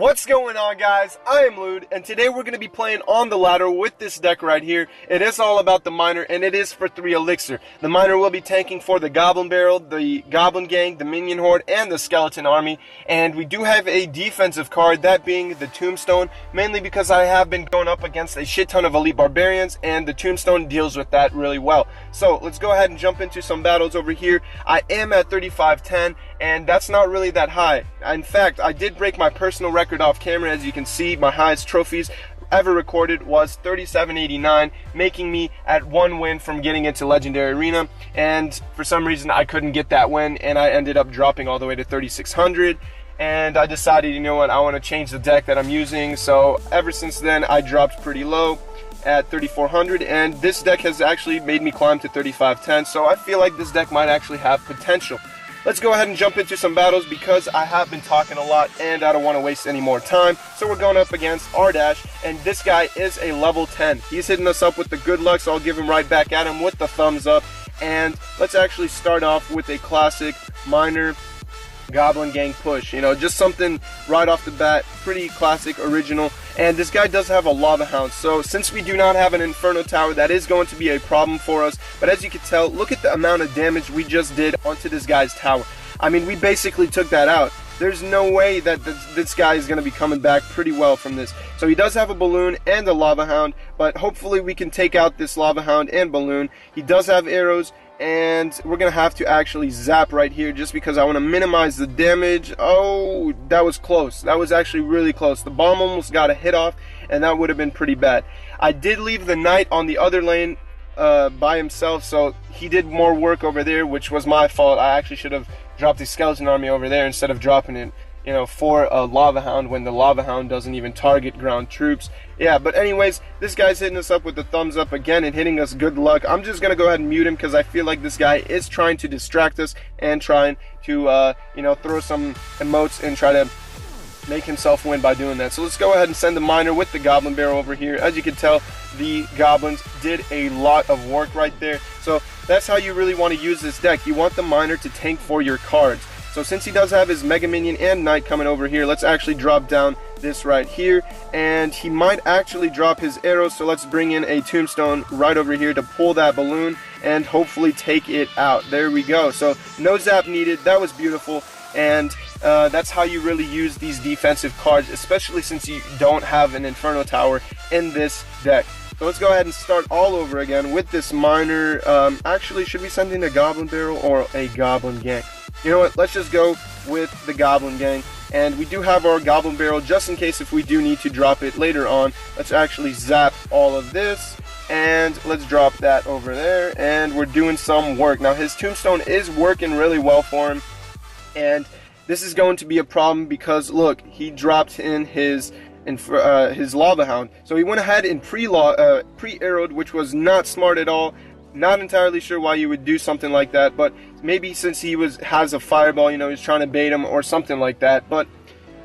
What's going on, guys? I am Lude, and today we're going to be playing on the ladder with this deck right here. It is all about the miner, and it is for 3 Elixir. The miner will be tanking for the Goblin Barrel, the Goblin Gang, the Minion Horde, and the Skeleton Army. And we do have a defensive card, that being the Tombstone, mainly because I have been going up against a shit ton of Elite Barbarians, and the Tombstone deals with that really well. So let's go ahead and jump into some battles over here. I am at 3510, and that's not really that high. In fact, I did break my personal record off camera. As you can see, my highest trophies ever recorded was 3789, making me at one win from getting into Legendary Arena. And for some reason I couldn't get that win, and I ended up dropping all the way to 3600. And I decided, you know what, I want to change the deck that I'm using. So ever since then I dropped pretty low at 3400, and this deck has actually made me climb to 3510. So I feel like this deck might actually have potential. Let's go ahead and jump into some battles because I have been talking a lot and I don't want to waste any more time. So we're going up against R-Dash, and this guy is a level 10. He's hitting us up with the good luck, so I'll give him right back at him with the thumbs up. And let's actually start off with a classic miner Goblin Gang push. You know, just something right off the bat, pretty classic, original. And this guy does have a Lava Hound, so since we do not have an Inferno Tower, that is going to be a problem for us. But as you can tell, look at the amount of damage we just did onto this guy's tower. I mean, we basically took that out. There's no way that this guy is going to be coming back pretty well from this. So he does have a Balloon and a Lava Hound, but hopefully we can take out this Lava Hound and Balloon. He does have arrows, and we're going to have to actually zap right here just because I want to minimize the damage. Oh, that was close. That was actually really close. The bomb almost got a hit off, and that would have been pretty bad. I did leave the Knight on the other lane by himself, so he did more work over there, which was my fault. I actually should have dropped the Skeleton Army over there instead of dropping it, you know, for a Lava Hound when the Lava Hound doesn't even target ground troops. Yeah, but anyways, this guy's hitting us up with the thumbs up again and hitting us good luck. I'm just gonna go ahead and mute him because I feel like this guy is trying to distract us and trying to you know, throw some emotes and try to make himself win by doing that. So let's go ahead and send the miner with the Goblin Barrel over here. As you can tell, the goblins did a lot of work right there. So that's how you really want to use this deck. You want the miner to tank for your cards. So since he does have his Mega Minion and Knight coming over here, let's actually drop down this right here. And he might actually drop his arrows, so let's bring in a Tombstone right over here to pull that Balloon and hopefully take it out. There we go. So no zap needed. That was beautiful. And that's how you really use these defensive cards, especially since you don't have an Inferno Tower in this deck. So let's go ahead and start all over again with this miner. Actually, should we send in a Goblin Barrel or a Goblin Gang? You know what, let's just go with the Goblin Gang. And we do have our Goblin Barrel just in case if we do need to drop it later on. Let's actually zap all of this, and let's drop that over there, and we're doing some work. Now his Tombstone is working really well for him, and this is going to be a problem because look, he dropped in his Lava Hound. So he went ahead and pre-arrowed, which was not smart at all. Not entirely sure why you would do something like that, but maybe since he has a fireball, you know, he's trying to bait him or something like that. But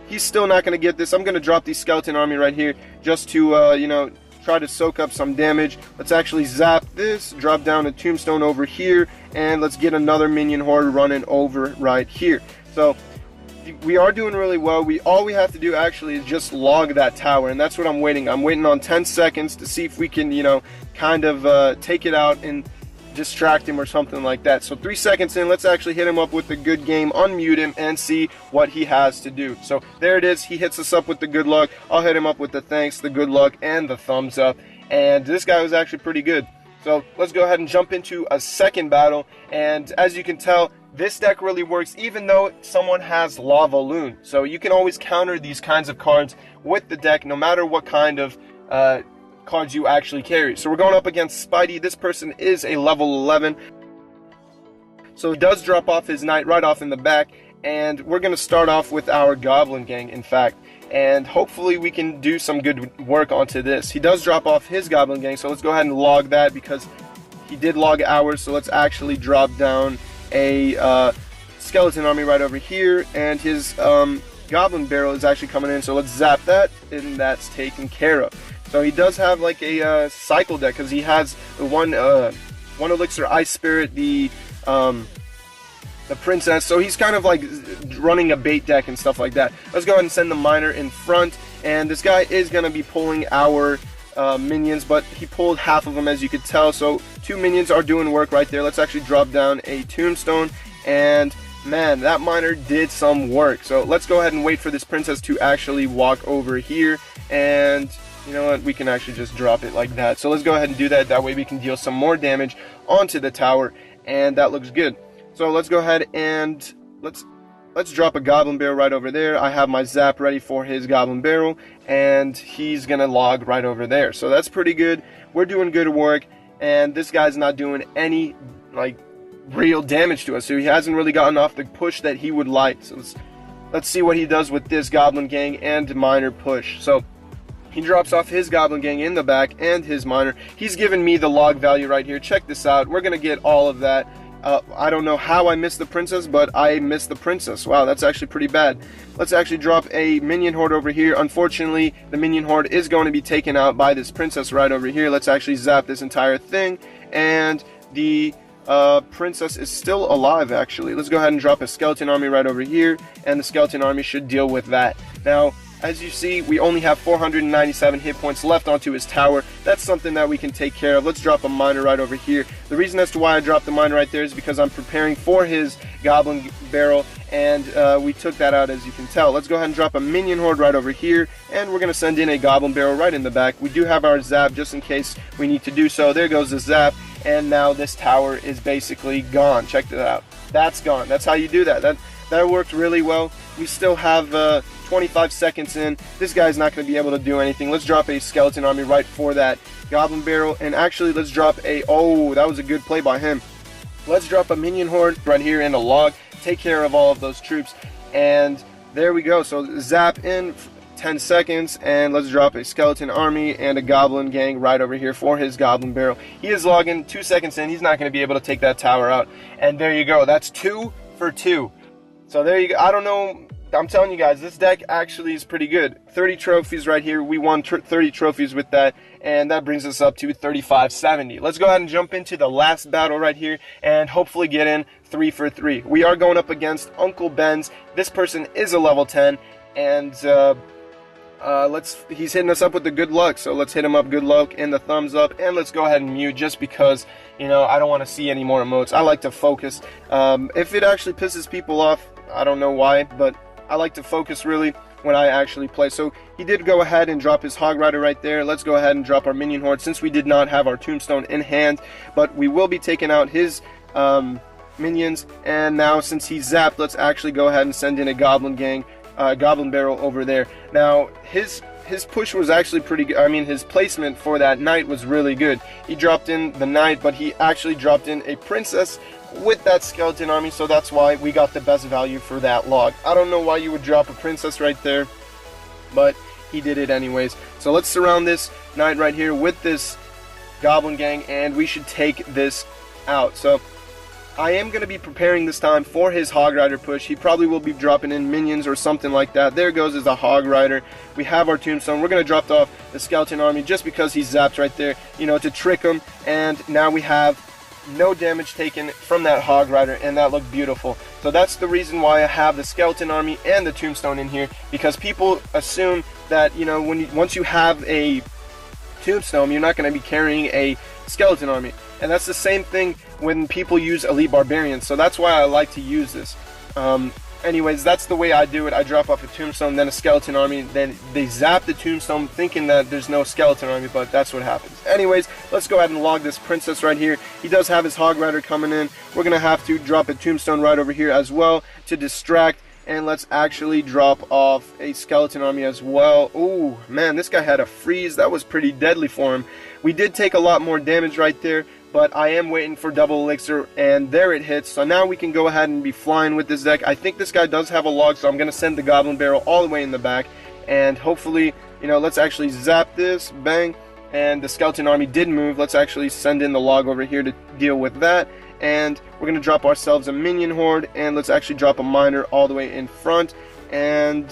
he's still not going to get this. I'm going to drop the Skeleton Army right here just to, you know, try to soak up some damage. Let's actually zap this, drop down a Tombstone over here, and let's get another Minion Horde running over right here. So we are doing really well. All we have to do actually is just log that tower, and that's what I'm waiting. I'm waiting on 10 seconds to see if we can, you know, kind of take it out and distract him or something like that. So 3 seconds in, let's actually hit him up with the good game, unmute him, and see what he has to do. So there it is. He hits us up with the good luck. I'll hit him up with the thanks, the good luck, and the thumbs up. And this guy was actually pretty good. So let's go ahead and jump into a second battle. And as you can tell, this deck really works even though someone has Lava Loon. So you can always counter these kinds of cards with the deck no matter what kind of cards you actually carry. So we're going up against Spidey. This person is a level 11. So he does drop off his Knight right off in the back. And we're going to start off with our Goblin Gang, in fact. And hopefully we can do some good work onto this. He does drop off his Goblin Gang, so let's go ahead and log that because he did log ours. So let's actually drop down a Skeleton Army right over here, and his Goblin Barrel is actually coming in, so let's zap that, and that's taken care of. So he does have like a cycle deck because he has the one Elixir Ice Spirit, the the princess, so he's kind of like running a bait deck and stuff like that. Let's go ahead and send the miner in front, and this guy is going to be pulling our minions, but he pulled half of them, as you could tell, so 2 minions are doing work right there. Let's actually drop down a tombstone, and man, that miner did some work. So let's go ahead and wait for this princess to actually walk over here, and you know what, we can actually just drop it like that. So let's go ahead and do that. That way we can deal some more damage onto the tower, and that looks good. So let's go ahead and let's drop a goblin barrel right over there. I have my zap ready for his goblin barrel, and he's gonna log right over there. So that's pretty good. We're doing good work, and this guy's not doing any like real damage to us, so he hasn't really gotten off the push that he would like. So let's see what he does with this goblin gang and miner push. So he drops off his goblin gang in the back and his miner. He's given me the log value right here. Check this out. We're gonna get all of that. I don't know how I missed the princess, but I missed the princess. Wow, that's actually pretty bad. Let's actually drop a minion horde over here. Unfortunately, the minion horde is going to be taken out by this princess right over here. Let's actually zap this entire thing, and the princess is still alive, actually. Let's go ahead and drop a skeleton army right over here, and the skeleton army should deal with that. Now, as you see, we only have 497 hit points left onto his tower. That's something that we can take care of. Let's drop a miner right over here. The reason as to why I dropped the miner right there is because I'm preparing for his goblin barrel, and we took that out, as you can tell. Let's go ahead and drop a minion horde right over here, and we're going to send in a goblin barrel right in the back. We do have our zap just in case we need to do so. There goes the zap, and now this tower is basically gone. Check that out. That's gone. That's how you do that. That worked really well. We still have 25 seconds in. This guy's not going to be able to do anything. Let's drop a skeleton army right for that goblin barrel, and actually let's drop a, oh, that was a good play by him. Let's drop a minion horde right here in a log, take care of all of those troops, and there we go. So zap in 10 seconds, and let's drop a skeleton army and a goblin gang right over here for his goblin barrel. He is logging 2 seconds in. He's not going to be able to take that tower out, and there you go. That's 2 for 2. So there you go. I don't know, I'm telling you guys, this deck actually is pretty good. 30 trophies right here. We won 30 trophies with that, and that brings us up to 3570. Let's go ahead and jump into the last battle right here and hopefully get in 3 for 3. We are going up against Uncle Ben's. This person is a level 10, and he's hitting us up with the good luck, so let's hit him up good luck and the thumbs up, and let's go ahead and mute just because, you know, I don't want to see any more emotes. I like to focus. If it actually pisses people off, I don't know why, but I like to focus really when I actually play. So he did go ahead and drop his Hog Rider right there. Let's go ahead and drop our Minion Horde since we did not have our Tombstone in hand, but we will be taking out his minions. And now since he's zapped, let's actually go ahead and send in a Goblin Gang, Goblin Barrel over there. Now his push was actually pretty good. I mean, his placement for that knight was really good. He dropped in the knight, but he actually dropped in a princess with that skeleton army, so that's why we got the best value for that log. I don't know why you would drop a princess right there, but he did it anyways. So let's surround this knight right here with this Goblin Gang, and we should take this out. So I am going to be preparing this time for his Hog Rider push. He probably will be dropping in minions or something like that. There goes as a Hog Rider. We have our Tombstone. We're going to drop off the skeleton army just because he's zapped right there, you know, to trick him. And now we have no damage taken from that Hog Rider, and that looked beautiful. So that's the reason why I have the skeleton army and the Tombstone in here, because people assume that, you know, once you have a Tombstone, you're not going to be carrying a skeleton army. And that's the same thing when people use Elite Barbarians, so that's why I like to use this. Anyways, that's the way I do it. I drop off a Tombstone, then a skeleton army, then they zap the Tombstone thinking that there's no skeleton army, but that's what happens. Anyways, let's go ahead and log this princess right here. He does have his Hog Rider coming in. We're going to have to drop a Tombstone right over here as well to distract, and let's actually drop off a skeleton army as well. Ooh, man, this guy had a freeze. That was pretty deadly for him. We did take a lot more damage right there, but I am waiting for double elixir, and there it hits. So now we can go ahead and be flying with this deck. I think this guy does have a log, so I'm going to send the Goblin Barrel all the way in the back, and hopefully, you know, let's actually zap this, bang, and the skeleton army did move. Let's actually send in the log over here to deal with that, and we're going to drop ourselves a Minion Horde, and let's actually drop a Miner all the way in front. And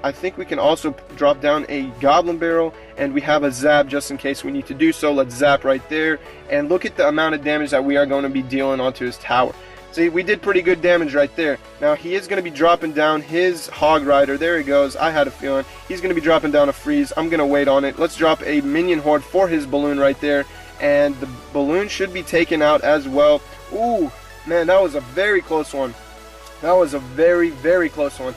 I think we can also drop down a Goblin Barrel, and we have a zap just in case we need to do so. Let's zap right there, and look at the amount of damage that we are going to be dealing onto his tower. See, we did pretty good damage right there. Now, he is going to be dropping down his Hog Rider. There he goes. I had a feeling. He's going to be dropping down a freeze. I'm going to wait on it. Let's drop a minion horde for his balloon right there. And the balloon should be taken out as well. Ooh, man, that was a very close one. That was a very, very close one.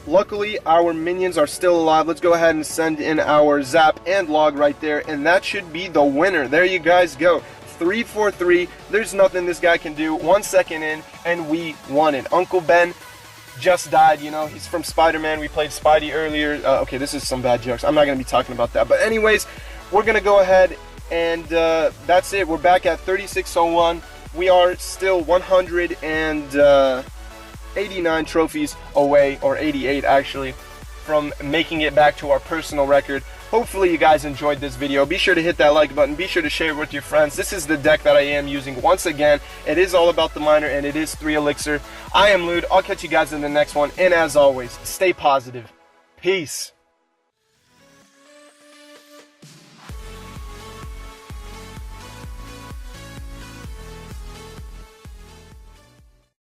Luckily, our minions are still alive. Let's go ahead and send in our Zap and Log right there. And that should be the winner. There you guys go. 3-4-3. There's nothing this guy can do. 1 second in, and we won it. Uncle Ben just died, you know. He's from Spider-Man. We played Spidey earlier. Okay, this is some bad jokes. I'm not going to be talking about that. But anyways, we're going to go ahead, and that's it. We're back at 3601. We are still 189 trophies away, or 88 actually, from making it back to our personal record. Hopefully you guys enjoyed this video. Be sure to hit that like button. Be sure to share it with your friends. This is the deck that I am using. Once again, it is all about the miner, and it is 3 Elixir. I am Lude. I'll catch you guys in the next one. And as always, stay positive. Peace.